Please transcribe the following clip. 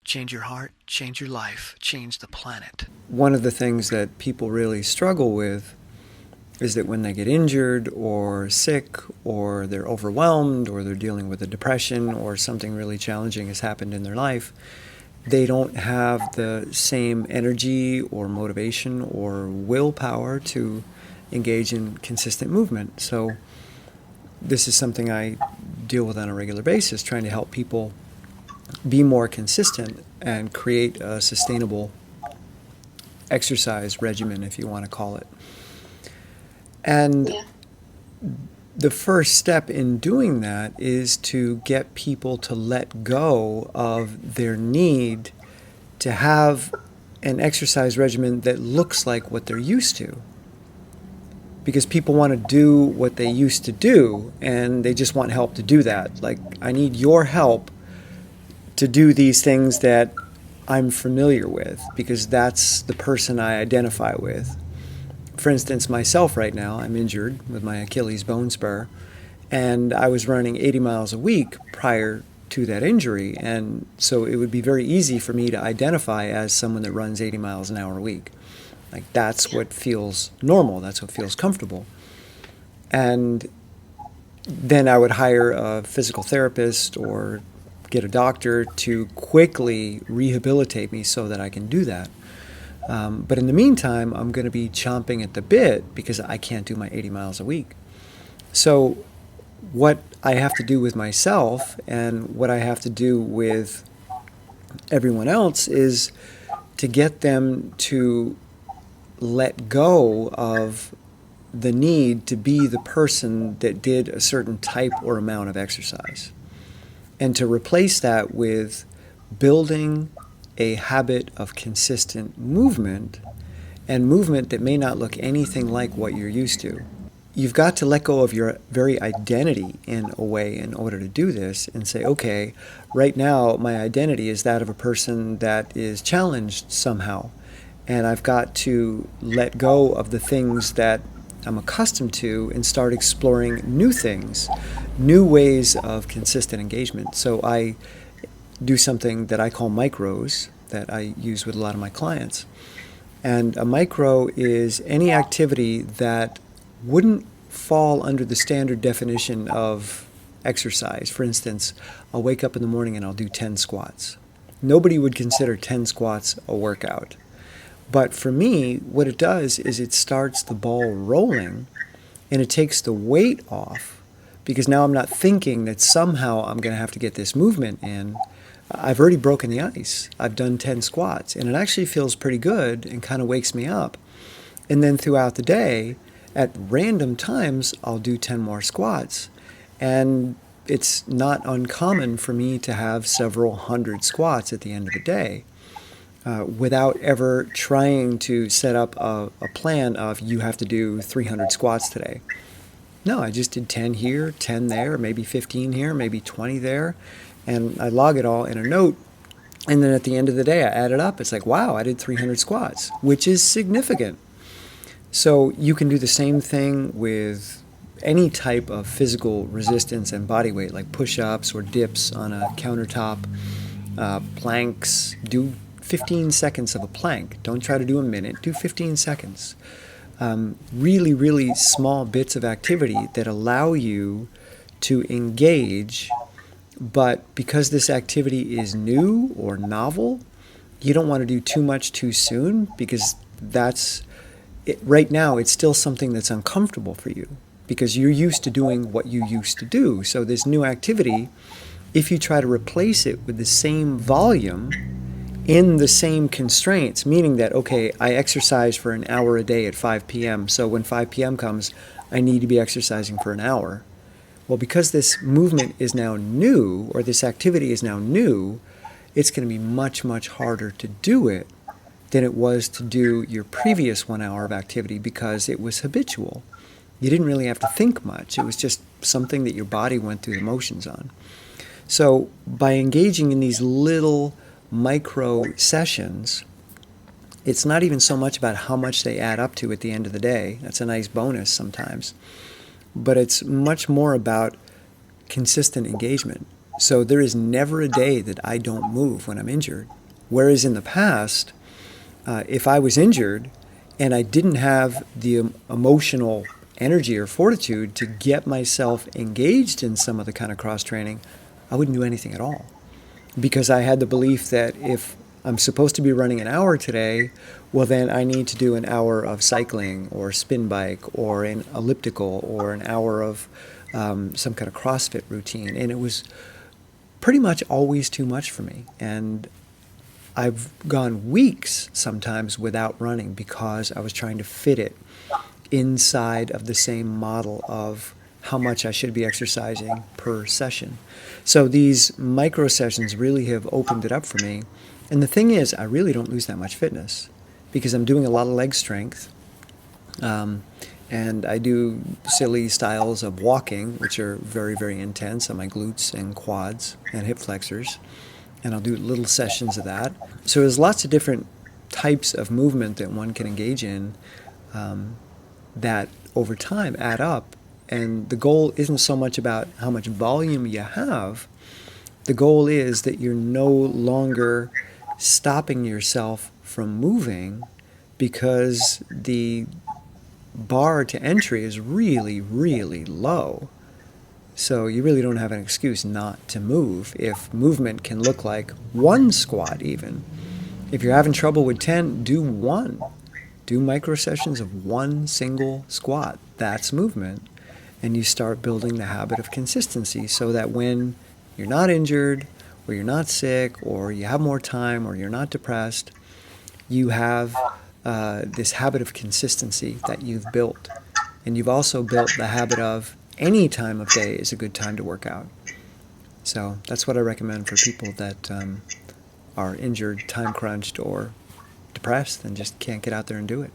change your heart, change your life, change the planet. One of the things that people really struggle with is that when they get injured or sick or they're overwhelmed or they're dealing with a depression or something really challenging has happened in their life, they don't have the same energy or motivation or willpower to engage in consistent movement. So this is something I deal with on a regular basis, trying to help people be more consistent and create a sustainable exercise regimen, if you want to call it. And the first step in doing that is to get people to let go of their need to have an exercise regimen that looks like what they're used to. Because people want to do what they used to do, and they just want help to do that. Like, I need your help to do these things that I'm familiar with, because that's the person I identify with. For instance, myself right now, I'm injured with my Achilles bone spur, and I was running 80 miles a week prior to that injury, and so it would be very easy for me to identify as someone that runs 80 miles an hour a week. Like, that's what feels normal, that's what feels comfortable. And then I would hire a physical therapist or get a doctor to quickly rehabilitate me so that I can do that. But in the meantime, I'm going to be chomping at the bit because I can't do my 80 miles a week. So what I have to do with myself and what I have to do with everyone else is to get them to let go of the need to be the person that did a certain type or amount of exercise, and to replace that with building a habit of consistent movement, and movement that may not look anything like what you're used to. You've got to let go of your very identity in a way in order to do this and say, okay, right now my identity is that of a person that is challenged somehow, and I've got to let go of the things that I'm accustomed to and start exploring new things, new ways of consistent engagement. So I do something that I call micros that I use with a lot of my clients. And a micro is any activity that wouldn't fall under the standard definition of exercise. For instance, I'll wake up in the morning and I'll do 10 squats. Nobody would consider 10 squats a workout. But for me, what it does is it starts the ball rolling, and it takes the weight off, because now I'm not thinking that somehow I'm going to have to get this movement in. I've already broken the ice. I've done 10 squats, and it actually feels pretty good and kind of wakes me up. And then throughout the day, at random times, I'll do 10 more squats. And it's not uncommon for me to have several hundred squats at the end of the day. Without ever trying to set up a plan of you have to do 300 squats today. No, I just did 10 here, 10 there, maybe 15 here, maybe 20 there, and I log it all in a note, and then at the end of the day I add it up. It's like, wow, I did 300 squats, which is significant. So you can do the same thing with any type of physical resistance and body weight, like push-ups or dips on a countertop, planks. Do 15 seconds of a plank. Don't try to do a minute. Do 15 seconds. Really, really small bits of activity that allow you to engage, but because this activity is new or novel, you don't want to do too much too soon, because that's it. Right now, it's still something that's uncomfortable for you because you're used to doing what you used to do. So this new activity, if you try to replace it with the same volume in the same constraints, meaning that, okay, I exercise for an hour a day at 5 p.m., so when 5 p.m. comes, I need to be exercising for an hour. Well, because this movement is now new, or this activity is now new, it's going to be much, much harder to do it than it was to do your previous 1 hour of activity, because it was habitual. You didn't really have to think much. It was just something that your body went through the motions on. So by engaging in these little micro sessions, it's not even so much about how much they add up to at the end of the day. That's a nice bonus sometimes. But it's much more about consistent engagement. So there is never a day that I don't move when I'm injured. Whereas in the past, if I was injured and I didn't have the emotional energy or fortitude to get myself engaged in some of the kind of cross training, I wouldn't do anything at all. Because I had the belief that if I'm supposed to be running an hour today, well, then I need to do an hour of cycling or spin bike or an elliptical or an hour of some kind of CrossFit routine. And it was pretty much always too much for me. And I've gone weeks sometimes without running because I was trying to fit it inside of the same model of how much I should be exercising per session. So these micro sessions really have opened it up for me. And the thing is, I really don't lose that much fitness because I'm doing a lot of leg strength. And I do silly styles of walking, which are very, very intense on my glutes and quads and hip flexors. And I'll do little sessions of that. So there's lots of different types of movement that one can engage in that over time add up. And the goal isn't so much about how much volume you have. The goal is that you're no longer stopping yourself from moving because the bar to entry is really, really low. So you really don't have an excuse not to move if movement can look like one squat even. If you're having trouble with 10, do one. Do micro sessions of one single squat. That's movement. And you start building the habit of consistency so that when you're not injured or you're not sick or you have more time or you're not depressed, you have this habit of consistency that you've built. And you've also built the habit of any time of day is a good time to work out. So that's what I recommend for people that are injured, time crunched, or depressed and just can't get out there and do it.